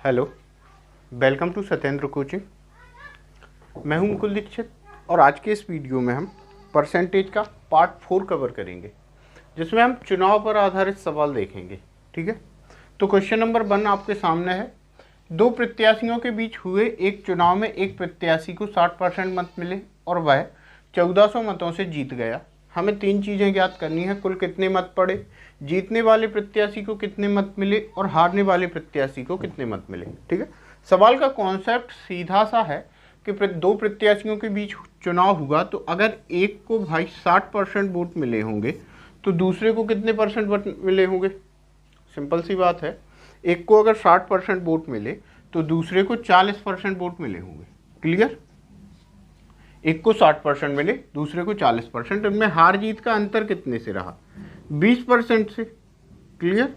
Hello, welcome to Satyendra coaching. मैं हूं मुकुल दीक्षित और आज के इस वीडियो में हम परसेंटेज का पार्ट 4 कवर करेंगे, जिसमें हम चुनाव पर आधारित सवाल देखेंगे। ठीक है, तो क्वेश्चन नंबर 1 आपके सामने है। दो प्रत्याशियों के बीच हुए एक चुनाव में एक प्रत्याशी को 60% मत मिले और वह 1400 मतों से जीत गया। हमें तीन चीज़ें ज्ञात करनी है: कुल कितने मत पड़े, जीतने वाले प्रत्याशी को कितने मत मिले और हारने वाले प्रत्याशी को कितने मत मिले। ठीक है, सवाल का कॉन्सेप्ट सीधा सा है कि दो प्रत्याशियों के बीच चुनाव हुआ, तो अगर एक को भाई 60% वोट मिले होंगे तो दूसरे को कितने परसेंट वोट मिले होंगे। सिंपल सी बात है, एक को अगर 60% वोट मिले तो दूसरे को 40% वोट मिले होंगे। क्लियर? एक को 60% मिले, दूसरे को 40%। इनमें हार जीत का अंतर कितने से रहा? 20% से। क्लियर?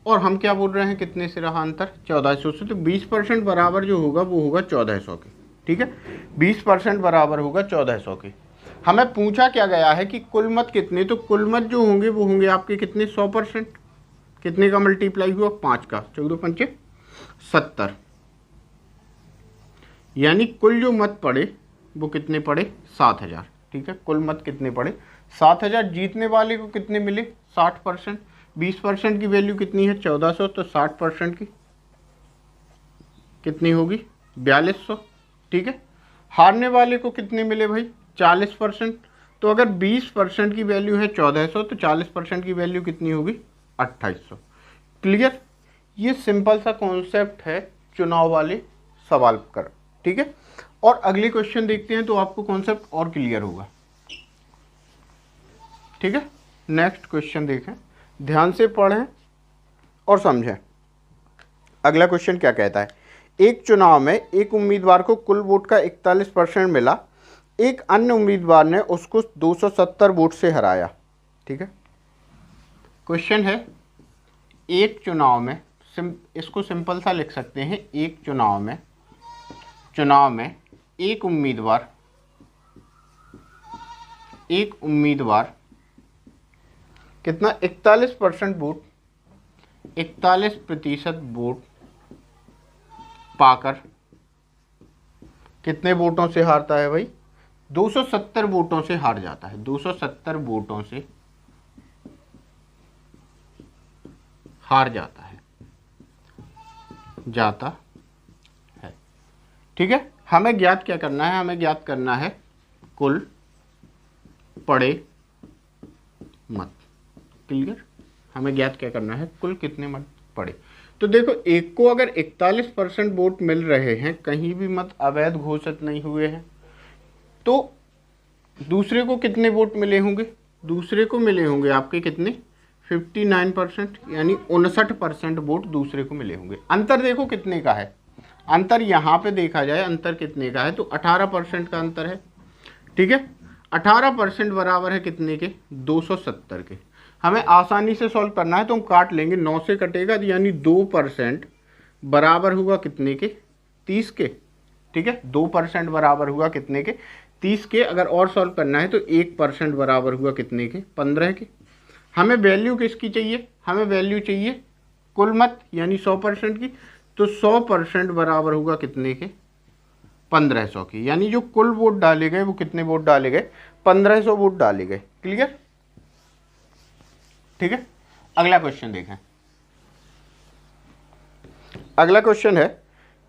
और हम क्या बोल रहे हैं, कितने से रहा अंतर? 1400 से। तो 20% बराबर जो होगा वो होगा 1400 के। ठीक है, 20% बराबर होगा 1400 के। हमें पूछा क्या गया है कि कुल मत कितने, तो कुल मत जो होंगे वो होंगे आपके कितने? 100%। कितने का मल्टीप्लाई हुआ? 5 का। 14 पंचे 70। यानी कुल जो मत पड़े वो कितने पड़े? 7000। ठीक है, कुल मत कितने पड़े? 7000। जीतने वाले को कितने मिले? 60%। 20% की वैल्यू कितनी है? 1400। तो 60% की कितनी होगी? 4200। ठीक है, हारने वाले को कितने मिले भाई? 40%। तो अगर 20% की वैल्यू है 1400 तो 40% की वैल्यू कितनी होगी? 2800। क्लियर? ये सिंपल सा कॉन्सेप्ट है चुनाव वाले सवाल कर। ठीक है, और अगले क्वेश्चन देखते हैं तो आपको कॉन्सेप्ट और क्लियर होगा। ठीक है, नेक्स्ट क्वेश्चन देखें, ध्यान से पढ़ें और समझें। अगला क्वेश्चन क्या कहता है? एक चुनाव में एक उम्मीदवार को कुल वोट का 41% मिला, एक अन्य उम्मीदवार ने उसको 270 वोट से हराया। ठीक है, क्वेश्चन है एक चुनाव में, इसको सिंपल सा लिख सकते हैं, एक चुनाव में एक उम्मीदवार कितना? 41% वोट, 41% वोट पाकर कितने वोटों से हारता है भाई? 270 वोटों से हार जाता है। 270 वोटों से हार जाता है। ठीक है, हमें ज्ञात क्या करना है? हमें ज्ञात करना है कुल पड़े मत। क्लियर? हमें ज्ञात क्या करना है? कुल कितने मत पड़े। तो देखो, एक को अगर 41% वोट मिल रहे हैं, कहीं भी मत अवैध घोषित नहीं हुए हैं, तो दूसरे को कितने वोट मिले होंगे? दूसरे को मिले होंगे आपके कितने? 59%, यानी 59% वोट दूसरे को मिले होंगे। अंतर देखो कितने का है, अंतर यहाँ पे देखा जाए अंतर कितने का है तो 18% का अंतर है। ठीक है, 18% बराबर है कितने के? 270 के। हमें आसानी से सॉल्व करना है तो हम काट लेंगे, 9 से कटेगा, यानी 2% बराबर हुआ कितने के? 30 के। ठीक है, 2% बराबर हुआ कितने के? 30 के। अगर और सॉल्व करना है तो 1% बराबर हुआ कितने के? 15 के। हमें वैल्यू किसकी चाहिए? हमें वैल्यू चाहिए कुल मत, यानी 100% की। तो 100% बराबर होगा कितने के? 1500 की। यानी जो कुल वोट डाले गए वो कितने वोट डाले गए? 1500 वोट डाले गए। क्लियर? ठीक है, अगला क्वेश्चन देखें। अगला क्वेश्चन है,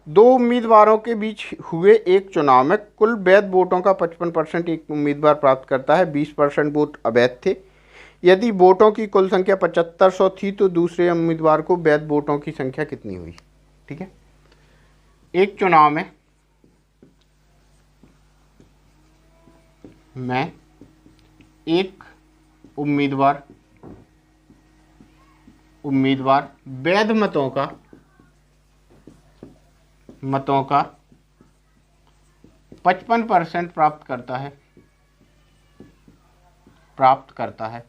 दो उम्मीदवारों के बीच हुए एक चुनाव में कुल वैध वोटों का 55% एक उम्मीदवार प्राप्त करता है, 20% वोट अवैध थे। यदि वोटों की कुल संख्या 7500 थी तो दूसरे उम्मीदवार को वैध वोटों की संख्या कितनी हुई? ठीक है, एक चुनाव में एक उम्मीदवार वैध मतों का 55% प्राप्त करता है।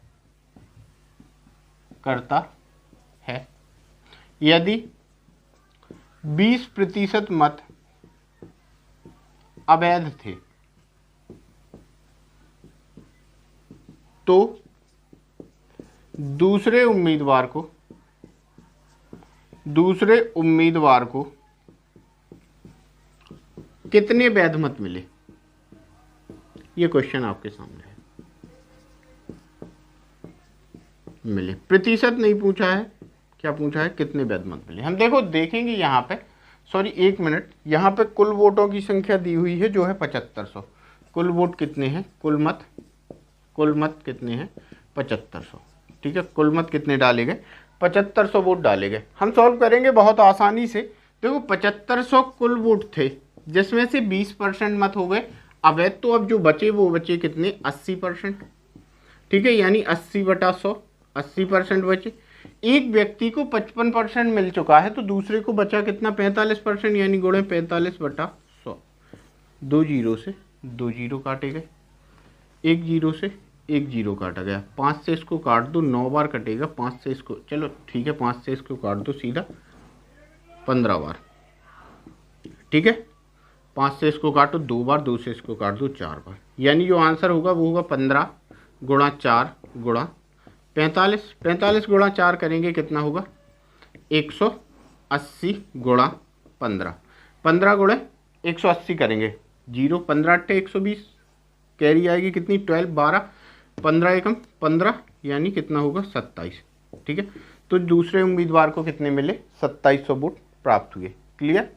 यदि 20% मत अवैध थे तो दूसरे उम्मीदवार को दूसरे उम्मीदवार को कितने वैध मत मिले, ये क्वेश्चन आपके सामने है। मिले, प्रतिशत नहीं पूछा है, क्या पूछा है, कितने वैध मत मिले। हम देखेंगे यहाँ पे, सॉरी 1 मिनट, यहाँ पे कुल वोटों की संख्या दी हुई है जो है 7500। कुल वोट कितने हैं, कुल मत कितने हैं, 7500। ठीक है, कुल मत कितने डाले गए, 7500 वोट डाले गए। हम सॉल्व करेंगे बहुत आसानी से। देखो 7500 कुल वोट थे, जिसमें से 20% मत हो गए अवैध, तो अब जो बचे वो बचे कितने, 80%। ठीक है, यानी 80/100, 80% बचे। एक व्यक्ति को 55% मिल चुका है, तो दूसरे को बचा कितना, 45%, यानी गुणे 45/100। 2 जीरो से 2 जीरो काटे गए, 1 जीरो से 1 जीरो काटा गया, 5 से इसको काट दो, 9 बार कटेगा, 5 से इसको, चलो ठीक है 5 से इसको काट दो सीधा, 15 बार। ठीक है, 5 से इसको काटो 2 बार, 2 से इसको काट दो 4 बार, यानी जो आंसर होगा वो होगा 15 गुणा 4 गुणा 45। 45 गुणा 4 करेंगे कितना होगा, 180 गुणा 15। 15 गुणे 180 करेंगे, 0, 15 8 120, कैरी आएगी कितनी, 12, 12, 15 एकम 15, यानी कितना होगा 27। ठीक है, तो दूसरे उम्मीदवार को कितने मिले, 2700 वोट प्राप्त हुए। क्लियर।